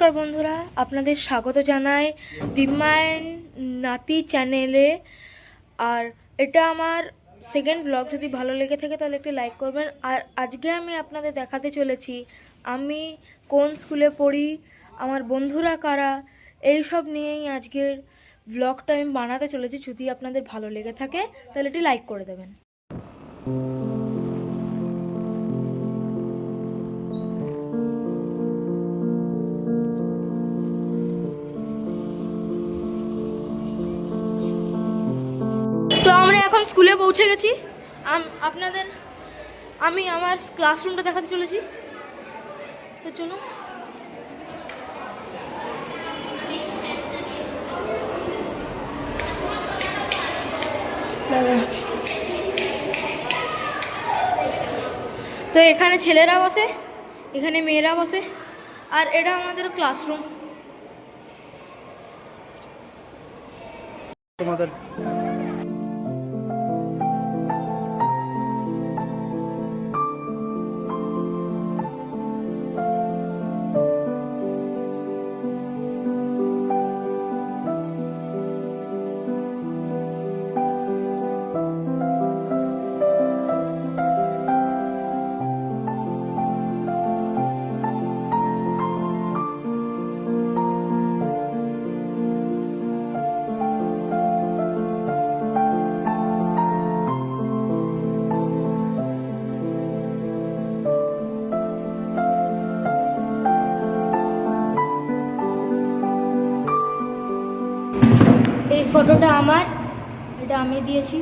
নমস্কার বন্ধুরা, আপনাদের স্বাগত জানাই দিম্যান নাতি চ্যানেলে। আর এটা আমার সেকেন্ড ব্লগ। যদি ভালো লেগে থাকে তাহলে একটি লাইক করবেন। আর আজকে আমি আপনাদের দেখাতে চলেছি আমি কোন স্কুলে পড়ি, আমার বন্ধুরা কারা, এই সব নিয়েই আজকের ব্লগটা আমি বানাতে চলেছি। যদি আপনাদের ভালো লেগে থাকে তাহলে একটি লাইক করে দেবেন। তো আমরা এখন স্কুলে পৌঁছে গেছি। আপনাদের আমি আমার ক্লাসরুমটা দেখাতে চলেছি। তো চলুন। তো এখানে ছেলেরা বসে, এখানে মেয়েরা বসে, আর এটা আমাদের ক্লাসরুম। তোমাদের এই ফটোটা আমার, এটা আমি দিয়েছি।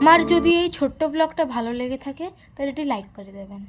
আমার যদি এই ছোট্ট ব্লগটা ভালো লেগে থাকে তাহলে এটি লাইক করে দেবেন।